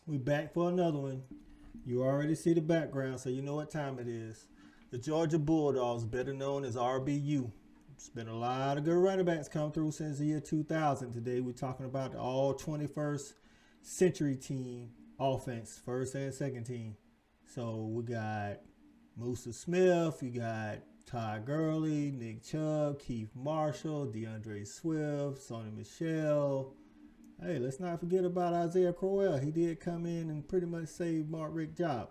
We back for another one. You already see the background, so you know what time it is. The Georgia Bulldogs, better known as RBU. It's been a lot of good running backs come through since the year 2000. Today we're talking about the all 21st century team offense, first and second team. So we got Musa Smith, you got Todd Gurley, Nick Chubb, Keith Marshall, DeAndre Swift, Sony Michel. Hey, let's not forget about Isaiah Crowell. He did come in and pretty much save Mark Richt's job.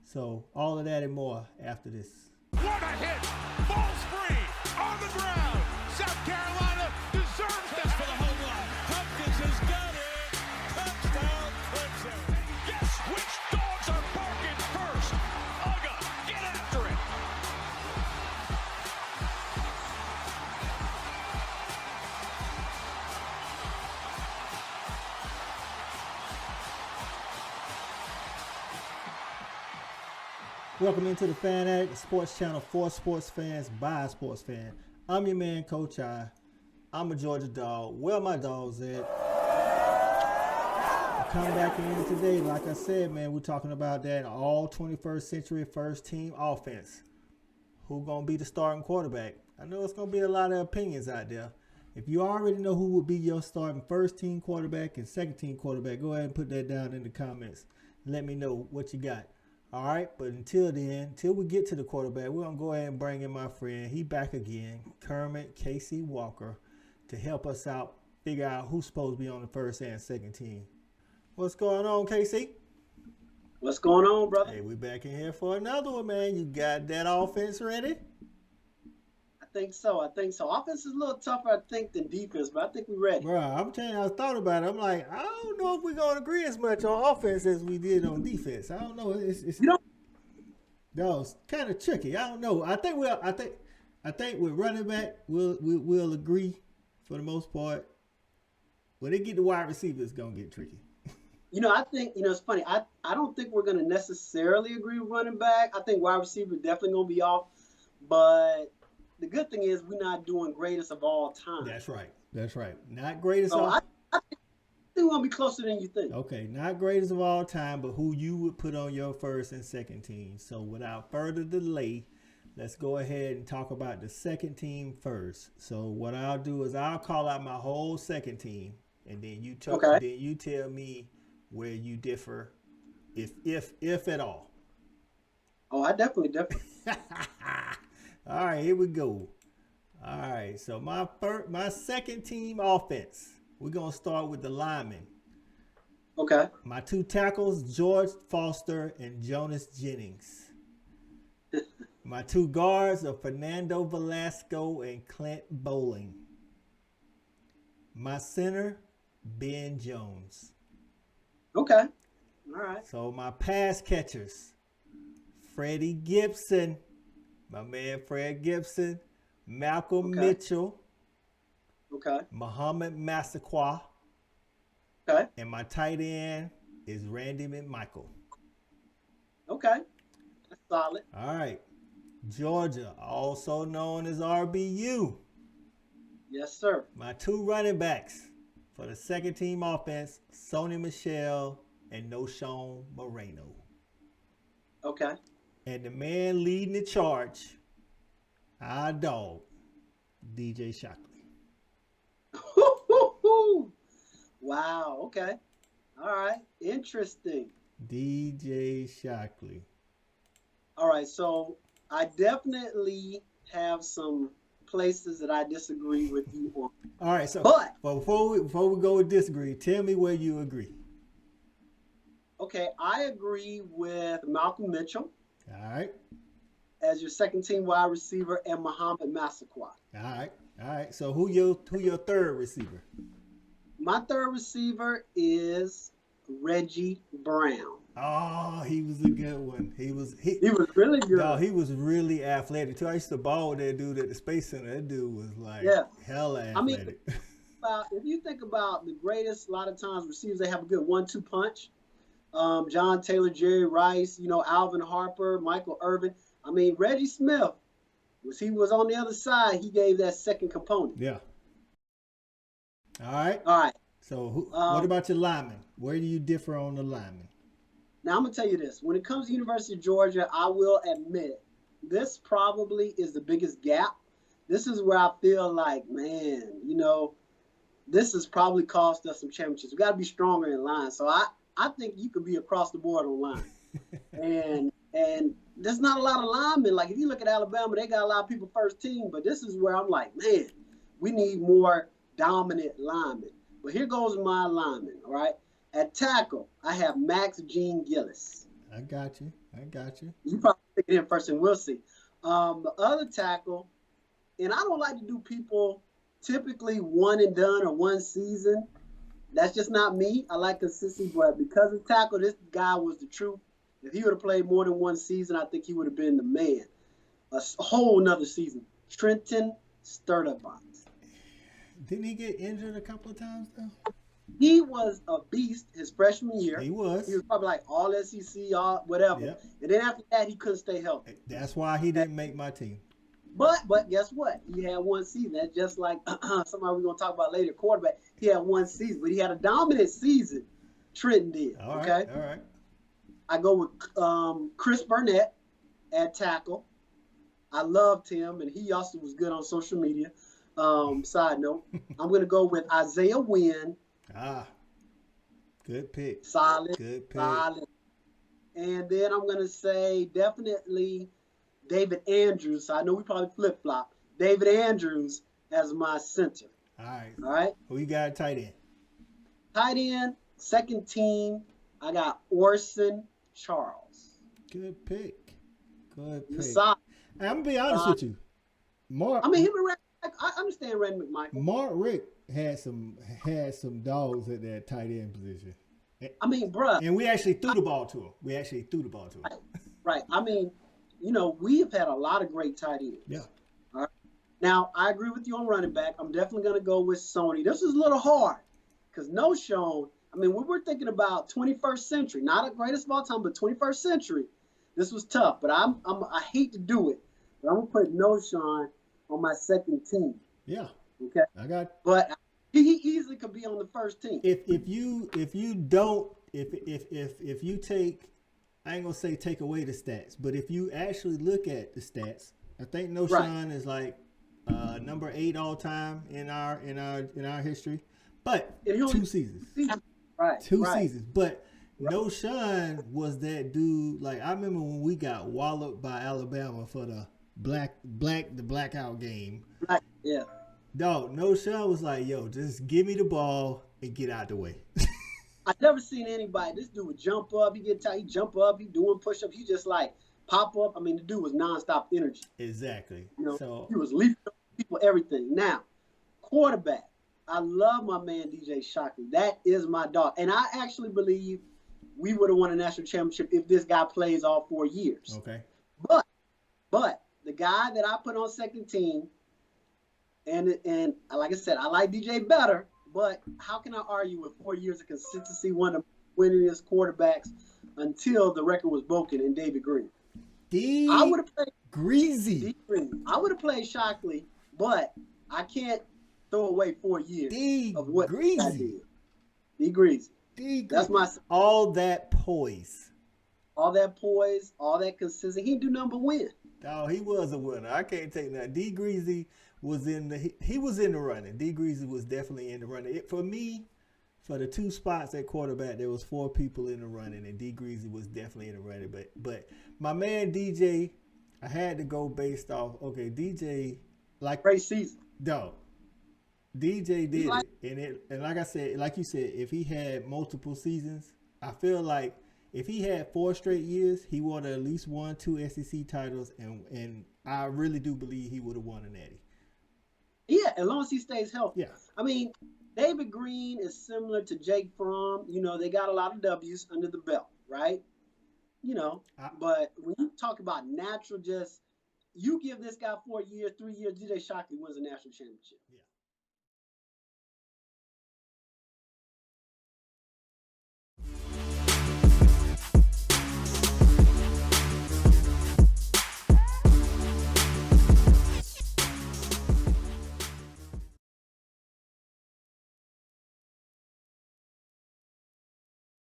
So all of that and more after this. What a hit! Ball's free on the ground. South Carolina deserves this for the home run. Hopkins has got it. Touchdown, Clemson. Guess which dogs are barking first? Uga, get after it. Welcome into the Fan Addict, the sports channel for sports fans by a sports fan. I'm your man, Coach I. I'm a Georgia dog. Where my dogs at? Come back in today, like I said, man, we're talking about that all 21st century first team offense. Who gonna be the starting quarterback? I know it's gonna be a lot of opinions out there. If you already know who would be your starting first team quarterback and second team quarterback, go ahead and put that down in the comments. Let me know what you got. All right, but until then, until we get to the quarterback, we're going to go ahead and bring in my friend. He back again, Kermit Walker, to help us out, figure out who's supposed to be on the first and second team. What's going on, KC? What's going on, brother? Hey, we back in here for another one, man. You got that offense ready? I think so. Offense is a little tougher, I think, than defense, but I think we're ready. Bro, I'm telling you, I thought about it. I'm like, I don't know if we're going to agree as much on offense as we did on defense. I don't know. It's no, it's kind of tricky. I don't know. I think with running back, we'll agree for the most part. When they get the wide receiver, it's going to get tricky. I think, it's funny. I don't think we're going to necessarily agree with running back. I think wide receiver definitely going to be off, but the good thing is we're not doing greatest of all time. That's right. Not greatest so of all time. I think we'll be closer than you think. Okay, not greatest of all time, but who you would put on your first and second team. So without further delay, let's go ahead and talk about the second team first. So what I'll do is I'll call out my whole second team, and then you tell me where you differ, if at all. Oh, I definitely. All right, here we go. All right, so my second team offense, we're going to start with the linemen. Okay. My two tackles, George Foster and Jonas Jennings. My two guards are Fernando Velasco and Clint Bowling. My center, Ben Jones. Okay. All right. So my pass catchers, Freddie Gibson, my man Fred Gibson, Malcolm Mitchell, Muhammad Massaquoi, and my tight end is Randy McMichael. Okay, that's solid. All right, Georgia, also known as RBU. Yes, sir. My two running backs for the second team offense, Sony Michel and Noshawn Moreno. Okay. And the man leading the charge, our dog, DJ Shockey. Wow. Okay. All right. Interesting. DJ Shockey. All right. So I definitely have some places that I disagree with you on. All right. So before we go with disagree, tell me where you agree. Okay. I agree with Malcolm Mitchell. All right. As your second team wide receiver and Muhammad Massaquoi. All right. So who your third receiver? My third receiver is Reggie Brown. Oh, he was a good one. He was really good. No, he was really athletic too. I used to ball with that dude at the Space Center. That dude was like hella athletic. If you think about the greatest, a lot of times receivers, they have a good 1-2 punch. John Taylor, Jerry Rice, Alvin Harper, Michael Irvin. I mean, Reggie Smith, he was on the other side. He gave that second component. Yeah. All right. All right. So what about your linemen? Where do you differ on the linemen? Now, I'm going to tell you this. When it comes to University of Georgia, I will admit this probably is the biggest gap. This is where I feel like, man, this has probably cost us some championships. We got to be stronger in line. So I think you could be across the board on line. and there's not a lot of linemen. Like, if you look at Alabama, they got a lot of people first team. But this is where I'm like, man, we need more dominant linemen. But here goes my linemen, all right? At tackle, I have Max Gene Gillis. I got you. You probably pick him first, and we'll see. The other tackle, and I don't like to do people typically one and done or one season. That's just not me. I like consistency, but because of tackle, this guy was the truth. If he would have played more than one season, I think he would have been the man. A whole nother season. Trenton Sturtevant. Didn't he get injured a couple of times, though? He was a beast his freshman year. He was. He was probably like all SEC, all whatever. Yep. And then after that, he couldn't stay healthy. That's why he didn't make my team. But guess what? He had one season. That's just like somebody we're going to talk about later, quarterback. He had one season, but he had a dominant season. Trenton did. All right. I go with Chris Burnett at tackle. I loved him, and he also was good on social media. Side note, I'm going to go with Isaiah Wynn. Good pick. Solid. Good pick. Solid. And then I'm going to say definitely David Andrews. I know we probably flip-flop. David Andrews as my center. All All right. Who you got at tight end? Tight end, second team, I got Orson Charles. Good pick. Solid. I'm going to be honest with you. Mark, I mean, him and Red, I understand Red McMichael. Mark Rick had some dogs at that tight end position. I mean, bruh. And we actually threw the ball to him. Right. I mean, we have had a lot of great tight ends. Yeah. All right. Now, I agree with you on running back. I'm definitely going to go with Sony. This is a little hard because No-Shown, I mean, when we're thinking about 21st century, not the greatest of all time, but 21st century, this was tough. But I hate to do it, but I'm going to put No-Shown on my second team. Yeah. Okay. But he easily could be on the first team. If you take, I ain't gonna say take away the stats, but if you actually look at the stats, I think No-Shown is like number 8 all time in our history. But 2 seasons. Right. 2 seasons. But No-Shown was that dude. Like, I remember when we got walloped by Alabama for the blackout game. Right. Yeah. Dog, No-Shown was like, yo, just give me the ball and get out the way. I've never seen anybody. This dude would jump up. He get tight. He jump up. He doing push-ups. He just like pop up. I mean, the dude was nonstop energy. Exactly. So he was leaping up people, everything. Now, quarterback. I love my man DJ Shockey. That is my dog. And I actually believe we would have won a national championship if this guy plays all 4 years. Okay. But the guy that I put on second team, and like I said, I like DJ better, but how can I argue with 4 years of consistency, one of the winningest quarterbacks until the record was broken in David Greene? I would have played Greasy. I would have played Shockey, but I can't throw away 4 years of what I did. D Greasy. That's my all that poise. All that poise, all that consistency. He didn't do nothing but win. Oh, he was a winner. I can't take that. D Greasy was in the running. D Greasy was definitely in the running. For me, for the 2 spots at quarterback, there was 4 people in the running, and D Greasy was definitely in the running. But my man DJ, I had to go based off. Okay, DJ, like great season. Dog. DJ did it, and like I said, like you said, if he had multiple seasons, I feel like if he had 4 straight years, he would have at least won 2 SEC titles, and I really do believe he would have won a natty. Yeah, as long as he stays healthy. Yeah. I mean, David Greene is similar to Jake Fromm. They got a lot of W's under the belt, right? But when you talk about natural, you give this guy 4 years, 3 years, DJ Shockey wins a national championship. Yeah.